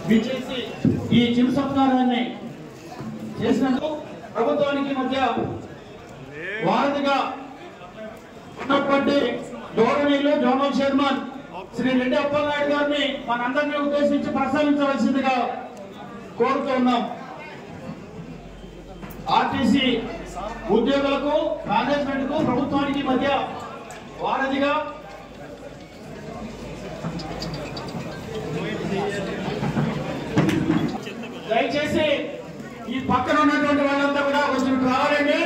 విచ్చేసి ఈ చిరు సత్కారాన్ని చేసినందుకు ప్రభుత్వానికి మధ్య వారధిగా ఉన్నప్పటి గౌరవనీయులు జోనల్ చైర్మన్ శ్రీ రెడ్డి అప్పలనాయుడు గారిని మనందరినీ ఉద్దేశించి ప్రస్తావించవలసిందిగా కోరుతున్నాం. ఆర్టీసీ ఉద్యోగులకు మేనేజ్మెంట్ కు ప్రభుత్వానికి మధ్య వారధిగా దయచేసి ఈ పక్కన ఉన్నటువంటి వాళ్ళంతా కూడా కొంచెం రావాలండి.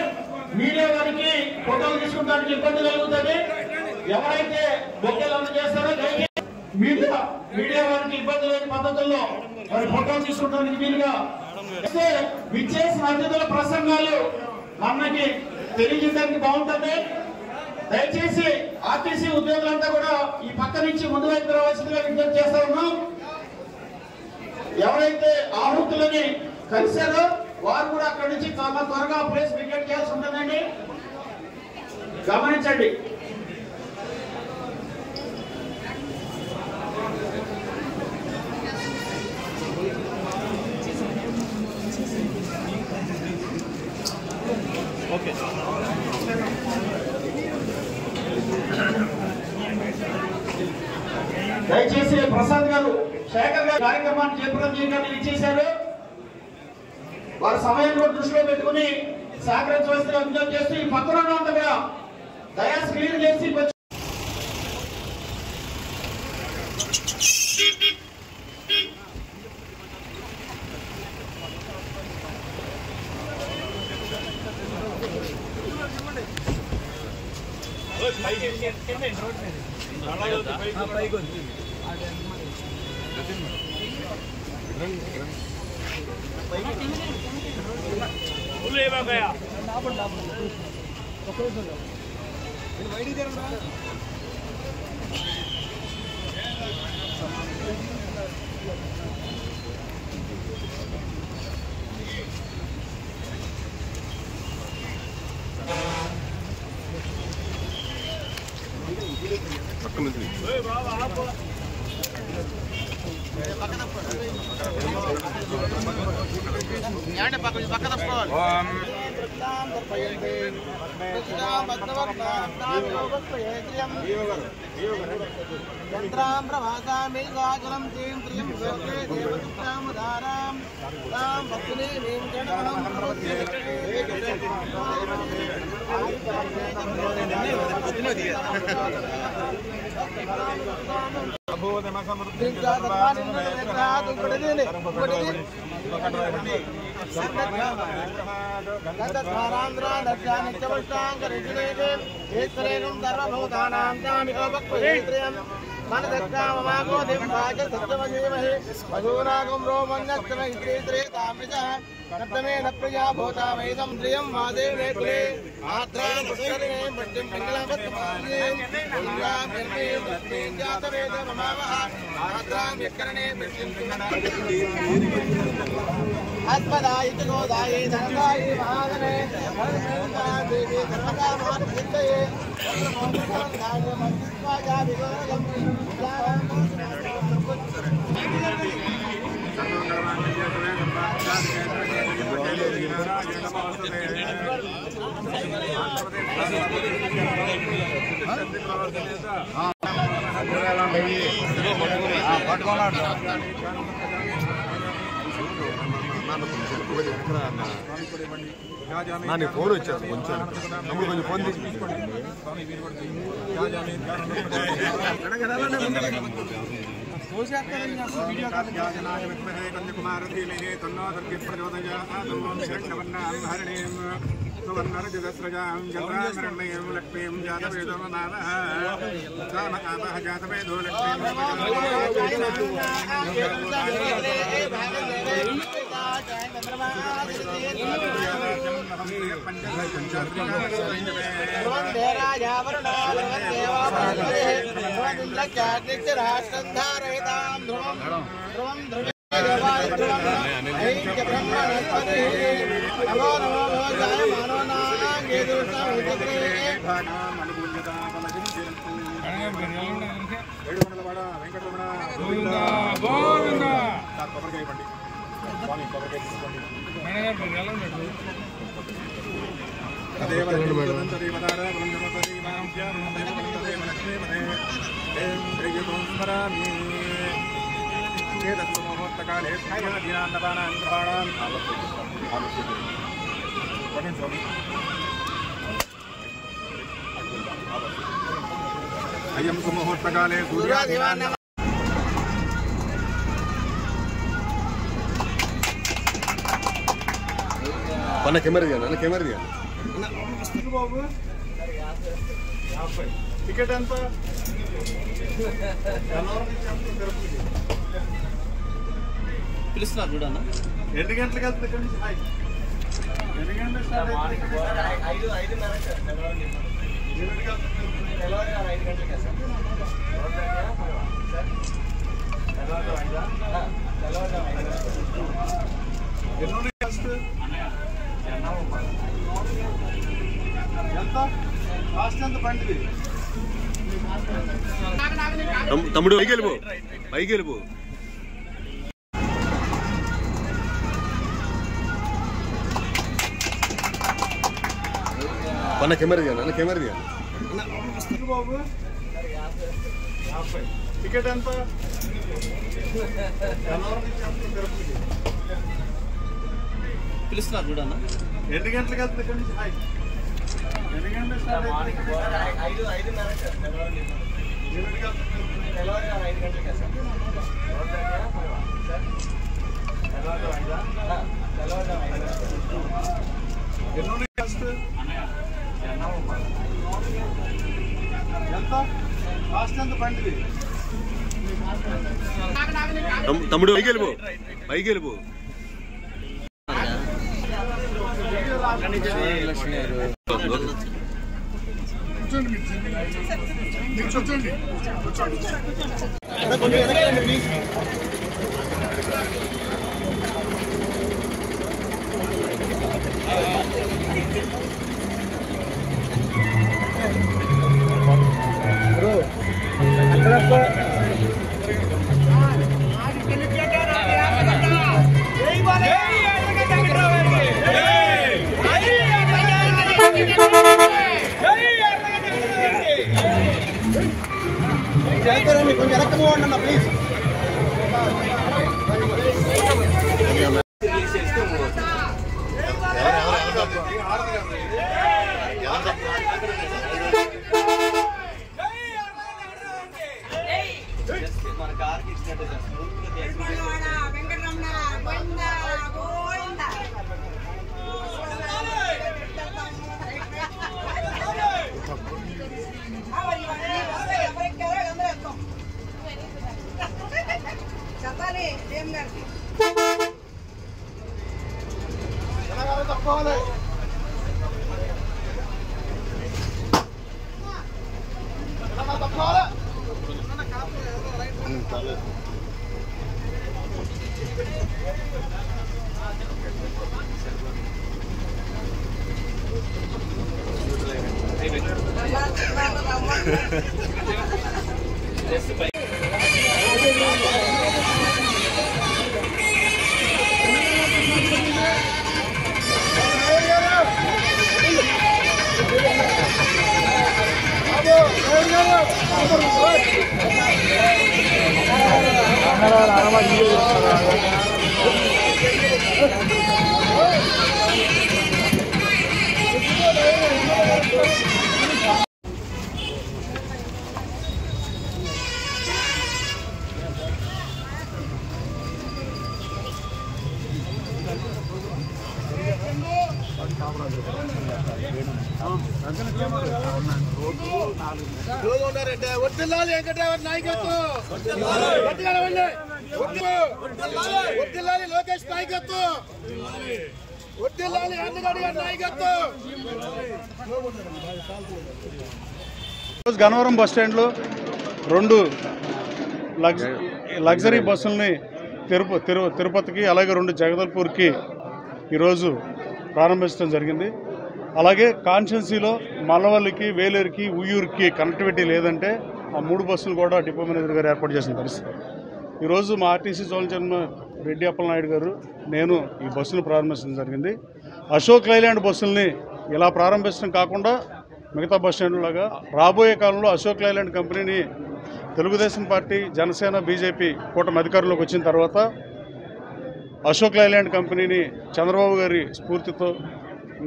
మీడియా వారికి ఫోటోలు తీసుకుంటానికి ఇబ్బంది కలుగుతుంది. ఎవరైతే బొక్కలు అందజేస్తారో దయచేసి మీడియా వారికి ఇబ్బంది లేని పద్ధతుల్లో మరి ఫోటోలు తీసుకుంటానికి వీలుగా విచ్చేసిన అతిథుల ప్రసంగాలు మనకి తెలియజేయడానికి బాగుంటుంది. దయచేసి ఆర్టీసీ ఉద్యోగులంతా కూడా ఈ పక్క నుంచి ముందు వైపు రావాల్సిందిగా విజ్ఞప్తి చేస్తా ఉన్నాం. ఎవరైతే ఆహుతులని కలిశారో వారు కూడా అక్కడి నుంచి చాలా త్వరగా ప్లేస్ వికెట్ చేయాల్సి ఉంటుందండి, గమనించండి. ఓకే, దయచేసి ప్రసాద్ గారు, శేఖర్ గారు కార్యక్రమాన్ని చేపట్టడం ఇచ్చేశారు. వారి సమయం కూడా దృష్టిలో పెట్టుకుని సహకరించవలసిన విజ్ఞప్తి చేస్తూ ఈ పక్కన ఉన్నంత కూడా దయాస్ క్లియర్ చేసి कर्तमेन प्रजा भूता वेदं द्रियं वादे वेकुले आद्रां पुष्करिणे मध्यं पिङ्गलावत्तमाने पुल्लां गर्भे वृत्तिं जातवेद ममावः आद्रां व्यकरणे मध्यं आत्मदायित गोदायि धनदायि महागणे धर्मेन्द्रा देवी धर्मकामार्थितये सर्वमोक्षाय मन्दित्वाया विगोरगं ನಾನು ಫೋನ್ వచ్చాను కొంచెం నమ్ముడు కొంచెం ఫోన్ తీసి అయ్యం సుముహూర్తకాలే సూర్యాధివాన అన్న కెమెరా దిగా అన్న కెమెరా దిగా బాబు టికెట్ ఎంత పిలుస్తున్నారు చూడన్న. ఎన్ని గంటలకు వెళ్తుంది ఇక్కడ నుంచి? ఎన్ని గంటలకు స్టార్ట్ అవుతుంది? 5 తమ్ముడు పైకి వెళ్ళిపో, పైకి వెళ్ళిపో. అన్న కెమెరా దిగా అన్న కెమెరా దిగా బాబు టికెట్ ఎంత? పిలుస్తున్నారు చూడన్న. ఎన్ని గంటలకు వెళ్తుంది ఇక్కడ నుంచి? ఎన్ని గంటలకు స్టార్ట్ అవుతుంది? 5 తమ్ముడు పైకి వెళ్ళిపో, పైకి వెళ్ళిపో. కొంచెం వెనక్కి పోండి ప్లీజ్. మన కార్కి ఇచ్చినట్టు లోకేష్ నాయకత్వం, గన్నవరం బస్ స్టాండ్లో 2 లగ్జరీ బస్సుల్ని తిరుపతికి అలాగే 2 జగదల్పూర్కి ఈరోజు ప్రారంభించడం జరిగింది. అలాగే కాన్స్టిట్యున్సీలో మల్లవల్లికి, వేలేరుకి, ఉయ్యూరుకి కనెక్టివిటీ లేదంటే ఆ 3 బస్సులు కూడా డిపో మేనేజర్ గారు ఏర్పాటు చేసిన పరిస్థితి. ఈరోజు మా RTC zonal chairman Reddy Appalanaidu గారు, నేను ఈ బస్సును ప్రారంభించడం జరిగింది. అశోక్ లైలాండ్ బస్సుల్ని ఇలా ప్రారంభించడం కాకుండా మిగతా బస్ స్టాండ్లాగా రాబోయే కాలంలో అశోక్ లైలాండ్ కంపెనీని తెలుగుదేశం పార్టీ, జనసేన, బీజేపీ కూటమి అధికారంలోకి వచ్చిన తర్వాత అశోక్ లైలాండ్ కంపెనీని చంద్రబాబు గారి స్ఫూర్తితో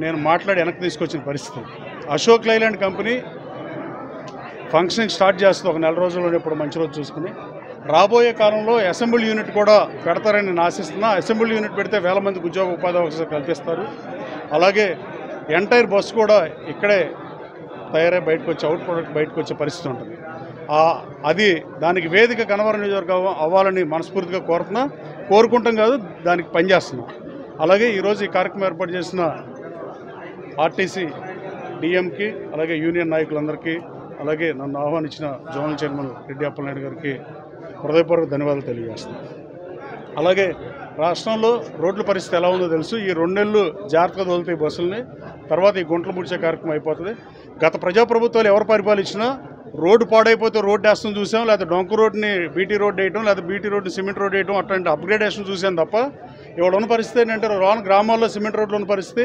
నేను మాట్లాడి వెనక్కి తీసుకొచ్చిన పరిస్థితి. Ashok Leyland company functioning start చేస్తుంది 1 నెల రోజుల్లోనే, ఇప్పుడు మంచి రోజు చూసుకుని. రాబోయే కాలంలో అసెంబ్లీ యూనిట్ కూడా పెడతారని నేను ఆశిస్తున్నా. అసెంబ్లీ యూనిట్ పెడితే 1000 మందికి ఉద్యోగ ఉపాధి అవకాశాలు కల్పిస్తారు. అలాగే ఎంటైర్ బస్సు కూడా ఇక్కడే తయారై బయటకు వచ్చి అవుట్ ప్రొడక్ట్ బయటకు వచ్చే పరిస్థితి ఉంటుంది. అది దానికి వేదిక గన్నవరం నియోజకవర్గం అవ్వాలని మనస్ఫూర్తిగా కోరుకుంటాం కాదు, దానికి పనిచేస్తున్నాం. అలాగే ఈరోజు ఈ కార్యక్రమం ఏర్పాటు చేసిన ఆర్టీసీ డిఎంకి, అలాగే యూనియన్ నాయకులందరికీ, అలాగే నన్ను ఆహ్వానించిన జోనల్ చైర్మన్ రెడ్డి అప్పలనాయుడు గారికి హృదయపూర్వక ధన్యవాదాలు తెలియజేస్తున్నాను. అలాగే రాష్ట్రంలో రోడ్ల పరిస్థితి ఎలా ఉందో తెలుసు. ఈ 2 నెలలు జాగ్రత్తగా తోలుతాయి బస్సుల్ని, తర్వాత ఈ గుంటలు ముడిచే కార్యక్రమం అయిపోతుంది. గత ప్రజాప్రభుత్వాలు ఎవరు పరిపాలించినా రోడ్డు పాడైపోతే రోడ్డు వేస్తాం చూసాం, లేదా డొంక రోడ్ని బీటీ రోడ్డు వేయటం, లేదా బీటీ రోడ్ని సిమెంట్ రోడ్డు వేయటం, అట్లాంటి అప్గ్రేడేషన్ చూసాం తప్ప ఇవాళ ఉన్న పరిస్థితి ఏంటంటే రాను గ్రామాల్లో సిమెంట్ రోడ్లు ఉన్న పరిస్థితి,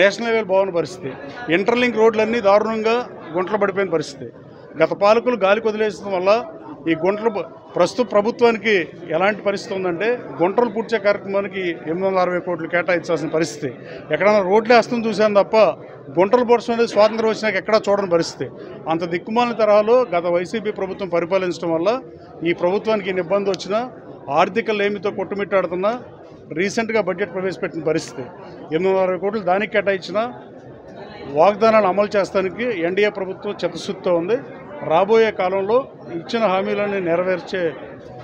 నేషనల్ హైవేలు బాగున్న పరిస్థితి, ఇంటర్లింక్ రోడ్లన్నీ దారుణంగా గుంటలు పడిపోయిన పరిస్థితి. గత పాలకులు గాలికి వదిలేసడం వల్ల ఈ గుంటలు ప్రస్తుత ప్రభుత్వానికి ఎలాంటి పరిస్థితి ఉందంటే గుంటలు పూడ్చే కార్యక్రమానికి 860 కోట్లు కేటాయించాల్సిన పరిస్థితి. ఎక్కడైనా రోడ్లు వేస్తాం చూసాను తప్ప గుంటలు పూడ్చడం అనేది స్వాతంత్రం వచ్చినాక ఎక్కడా చూడని పరిస్థితి. అంత దిక్కుమాలిన తరహాలో గత వైసీపీ ప్రభుత్వం పరిపాలించడం వల్ల ఈ ప్రభుత్వానికి ఇన్ని ఇబ్బంది వచ్చినా, ఆర్థిక లేమితో కొట్టుమిట్టాడుతున్నా, రీసెంట్గా బడ్జెట్ ప్రవేశపెట్టిన పరిస్థితి 860 కోట్లు దానికి కేటాయించిన వాగ్దానాలు అమలు చేస్తానికి ఎన్డీఏ ప్రభుత్వం చిత్తశుద్ధితో ఉంది. రాబోయే కాలంలో ఇచ్చిన హామీలను నెరవేర్చే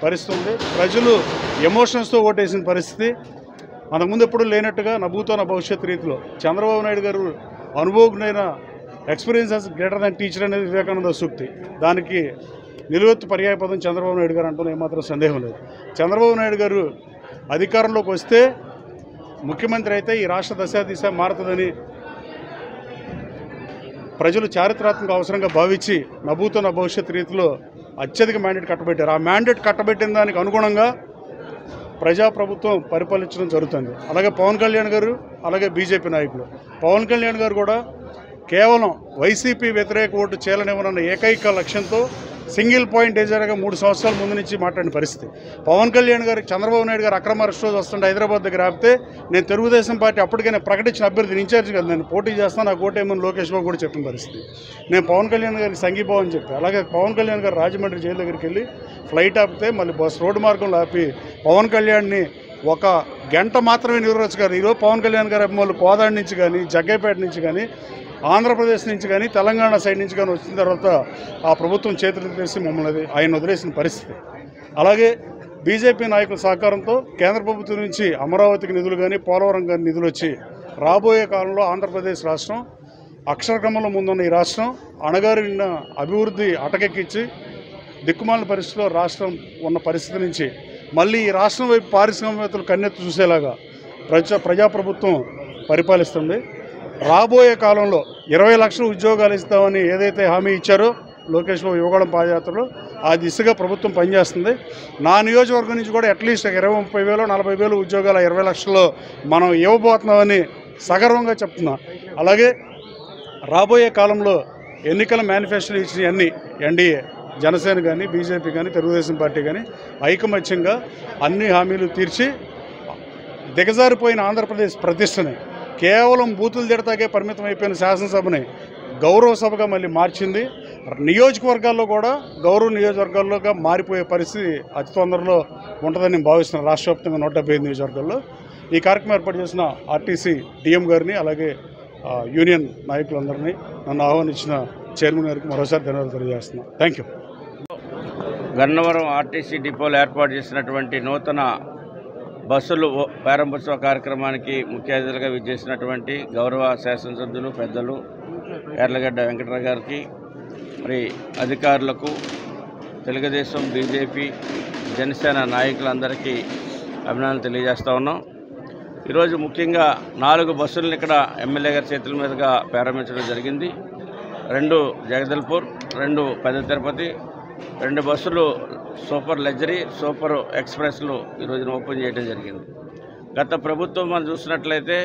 పరిస్థితి ఉంది. ప్రజలు ఎమోషన్స్తో ఓటేసిన పరిస్థితి అంతకుముందు ఎప్పుడూ లేనట్టుగా నభూతో నా భవిష్యత్ రీతిలో చంద్రబాబు నాయుడు గారు అనుభవజ్ఞైన ఎక్స్పీరియన్సెస్ గ్రేటర్ దాన్ టీచర్ అనేది వివేకానంద సూక్తి. దానికి నిలువెత్తు పర్యాయపదం చంద్రబాబు నాయుడు గారు అంటున్న ఏమాత్రం సందేహం లేదు. చంద్రబాబు నాయుడు గారు అధికారంలోకి వస్తే, ముఖ్యమంత్రి అయితే ఈ రాష్ట్ర దశ మారుతుందని ప్రజలు చారిత్రాత్మక అవసరంగా భావించి నభూతో నా భవిష్యత్ రీతిలో అత్యధిక మ్యాండేట్ కట్టబెట్టారు. ఆ మ్యాండేట్ కట్టబెట్టిన దానికి అనుగుణంగా ప్రజాప్రభుత్వం పరిపాలించడం జరుగుతుంది. అలాగే పవన్ కళ్యాణ్ గారు, అలాగే బీజేపీ నాయకులు. పవన్ కళ్యాణ్ గారు కూడా కేవలం వైసీపీ వ్యతిరేక ఓటు చేయాలనివ్వనన్న ఏకైక లక్ష్యంతో సింగిల్ పాయింట్ ఏజెండాగా 3 సంవత్సరాల ముందు నుంచి మాట్లాడిన పరిస్థితి. పవన్ కళ్యాణ్ గారికి చంద్రబాబు నాయుడు గారు అక్రమ అరెస్ట్ రోజు వస్తుంటే హైదరాబాద్ దగ్గర ఆపితే నేను తెలుగుదేశం పార్టీ అప్పటికైనా ప్రకటించిన అభ్యర్థిని ఇన్ఛార్జ్ కదా, నేను పోటీ చేస్తాను, నాకు ఓటేమని లోకేష్ బాబు కూడా చెప్పిన పరిస్థితి. నేను పవన్ కళ్యాణ్ గారికి సంఘీభావం చెప్పి, అలాగే పవన్ కళ్యాణ్ గారు రాజమండ్రి జైలు దగ్గరికి వెళ్ళి ఫ్లైట్ ఆపితే మళ్ళీ బస్ రోడ్డు మార్గంలో ఆపి పవన్ కళ్యాణ్ని 1 గంట మాత్రమే నిరోధించారు. ఈరోజు పవన్ కళ్యాణ్ గారి అభిమానులు కోదాడి నుంచి కానీ, జగ్గైపేట నుంచి కానీ, ఆంధ్రప్రదేశ్ నుంచి కానీ, తెలంగాణ సైడ్ నుంచి కానీ వచ్చిన తర్వాత ఆ ప్రభుత్వం చేతులు తీసి మమ్మల్ని ఆయన వదిలేసిన పరిస్థితి. అలాగే బీజేపీ నాయకుల సహకారంతో కేంద్ర ప్రభుత్వం నుంచి అమరావతికి నిధులు కానీ, పోలవరం కానీ నిధులు వచ్చి రాబోయే కాలంలో ఆంధ్రప్రదేశ్ రాష్ట్రం అక్షరక్రమంలో ముందున్న ఈ రాష్ట్రం అణగారిన అభివృద్ధి అటకెక్కించి దిక్కుమాలిన పరిస్థితిలో రాష్ట్రం ఉన్న పరిస్థితి నుంచి మళ్ళీ ఈ రాష్ట్రం వైపు పారిశ్రామికవేత్తలు కన్నెత్తి చూసేలాగా ప్రజాప్రభుత్వం పరిపాలిస్తుంది. రాబోయే కాలంలో 20 లక్షల ఉద్యోగాలు ఇస్తామని ఏదైతే హామీ ఇచ్చారో లోకేష్ బాబు యువగళం పాదయాత్రలో ఆ దిశగా ప్రభుత్వం పనిచేస్తుంది. నా నియోజకవర్గం నుంచి కూడా అట్లీస్ట్ 20-30 వేలు 40,000 ఉద్యోగాలు 20 లక్షల్లో మనం ఇవ్వబోతున్నామని సగర్వంగా చెప్తున్నా. అలాగే రాబోయే కాలంలో ఎన్నికల మేనిఫెస్టోలు ఇచ్చిన అన్ని ఎన్డీఏ, జనసేన కానీ, బీజేపీ కానీ, తెలుగుదేశం పార్టీ కానీ ఐకమత్యంగా అన్ని హామీలు తీర్చి దిగజారిపోయిన ఆంధ్రప్రదేశ్ ప్రతిష్టని, కేవలం బూతులు తిడతాకే పరిమితం అయిపోయిన శాసనసభని గౌరవ సభగా మళ్ళీ మార్చింది. నియోజకవర్గాల్లో కూడా గౌరవ నియోజకవర్గాల్లోగా మారిపోయే పరిస్థితి అతి తొందరలో ఉంటుందని నేను భావిస్తున్నాను. రాష్ట్ర వ్యాప్తంగా 175 నియోజకవర్గాల్లో ఈ కార్యక్రమం ఏర్పాటు చేసిన ఆర్టీసీ డిఎం గారిని, అలాగే యూనియన్ నాయకులందరినీ నన్ను ఆహ్వానించిన చైర్మన్ గారికి మరోసారి ధన్యవాదాలు తెలియజేస్తున్నాను. Thank you. గన్నవరం ఆర్టీసీ డిపోలో ఏర్పాటు చేసినటువంటి నూతన బస్సులు ప్రారంభోత్సవ కార్యక్రమానికి ముఖ్య అతిథులుగా విచ్చేసినటువంటి గౌరవ శాసనసభ్యులు పెద్దలు యార్లగడ్డ వెంకటరావు గారికి, మరి అధికారులకు, తెలుగుదేశం, బీజేపీ, జనసేన నాయకులందరికీ అభినందనలు తెలియజేస్తూ ఉన్నాం. ఈరోజు ముఖ్యంగా 4 బస్సులను ఇక్కడ ఎమ్మెల్యే గారి చేతుల మీదుగా ప్రారంభించడం జరిగింది. 2 జగదల్పూర్, 2 పెద్ద తిరుపతి, 2 బస్సులు సూపర్ లగ్జరీ, సూపర్ ఎక్స్ప్రెస్లు ఈరోజున ఓపెన్ చేయడం జరిగింది. గత ప్రభుత్వం మనం చూసినట్లయితే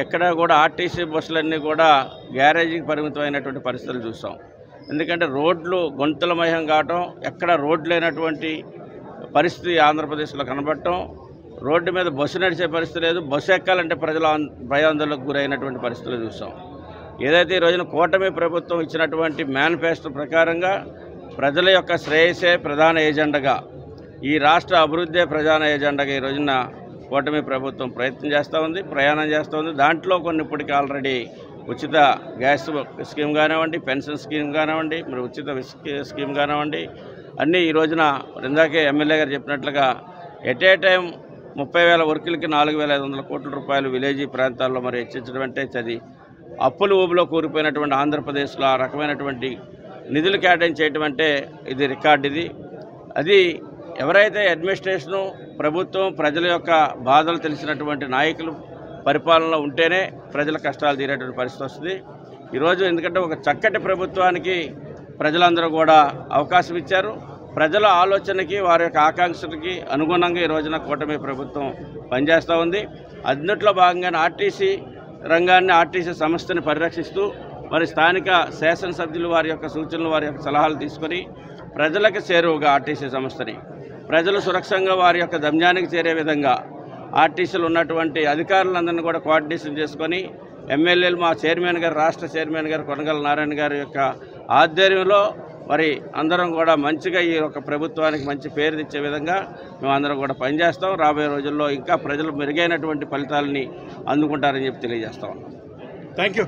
ఎక్కడా కూడా ఆర్టీసీ బస్సులన్నీ కూడా గ్యారేజీకి పరిమితమైనటువంటి పరిస్థితులు చూసాం. ఎందుకంటే రోడ్లు గుంతలమయం కావటం, ఎక్కడ రోడ్లు లేనటువంటి పరిస్థితి ఆంధ్రప్రదేశ్లో కనబడటం, రోడ్డు మీద బస్సు నడిచే పరిస్థితి లేదు, బస్సు ఎక్కాలంటే ప్రజల భయాందోళనకు గురైనటువంటి పరిస్థితులు చూసాం. ఏదైతే ఈ రోజున కూటమి ప్రభుత్వం ఇచ్చినటువంటి మేనిఫెస్టో ప్రకారంగా ప్రజల యొక్క శ్రేయస్సే ప్రధాన ఏజెండాగా, ఈ రాష్ట్ర అభివృద్ధే ప్రధాన ఏజెండాగా ఈ రోజున కూటమి ప్రభుత్వం ప్రయత్నం చేస్తూ ఉంది, ప్రయాణం చేస్తూ ఉంది. దాంట్లో కొన్ని ఇప్పటికీ ఆల్రెడీ ఉచిత గ్యాస్ స్కీమ్ కానివ్వండి, పెన్షన్ స్కీమ్ కానివ్వండి, మరి ఉచిత స్కీమ్ కానివ్వండి, అన్నీ ఈ రోజున ఇందాకే ఎమ్మెల్యే గారు చెప్పినట్లుగా ఎట్ ఏ టైం 30,000 వర్కులకి 4,500 కోట్ల రూపాయలు విలేజీ ప్రాంతాల్లో మరి హెచ్చించడం అంటే అది అప్పుల ఊబిలో కూరిపోయినటువంటి ఆంధ్రప్రదేశ్లో ఆ రకమైనటువంటి నిధులు కేటాయించేయటం అంటే ఇది రికార్డు. ఇది అది ఎవరైతే అడ్మినిస్ట్రేషను, ప్రభుత్వం, ప్రజల యొక్క బాధలు తెలిసినటువంటి నాయకులు పరిపాలనలో ఉంటేనే ప్రజల కష్టాలు తీరేటువంటి పరిస్థితి వస్తుంది. ఈరోజు ఎందుకంటే ఒక చక్కటి ప్రభుత్వానికి ప్రజలందరూ కూడా అవకాశం ఇచ్చారు. ప్రజల ఆలోచనకి, వారి యొక్క ఆకాంక్షలకి అనుగుణంగా ఈ రోజున కూటమి ప్రభుత్వం పనిచేస్తూ ఉంది. అందుట్లో భాగంగానే ఆర్టీసీ రంగాన్ని, ఆర్టీసీ సంస్థని పరిరక్షిస్తూ మరి స్థానిక శాసనసభ్యులు వారి యొక్క సూచనలు, వారి యొక్క సలహాలు తీసుకొని ప్రజలకు చేరువగా ఆర్టీసీ సంస్థని, ప్రజలు సురక్షంగా వారి యొక్క గమ్యానికి చేరే విధంగా ఆర్టీసీలు ఉన్నటువంటి అధికారులందరినీ కూడా కోఆర్డినేషన్ చేసుకొని ఎమ్మెల్యేలు, మా చైర్మన్ గారు, రాష్ట్ర చైర్మన్ గారు కొనగల నారాయణ గారి యొక్క ఆధ్వర్యంలో మరి అందరం కూడా మంచిగా ఈ యొక్క ప్రభుత్వానికి మంచి పేరు తెచ్చే విధంగా మేమందరం కూడా పనిచేస్తాం. రాబోయే రోజుల్లో ఇంకా ప్రజలు మెరుగైనటువంటి ఫలితాలని అందుకుంటారని చెప్పి తెలియజేస్తా ఉన్నాం. Thank you.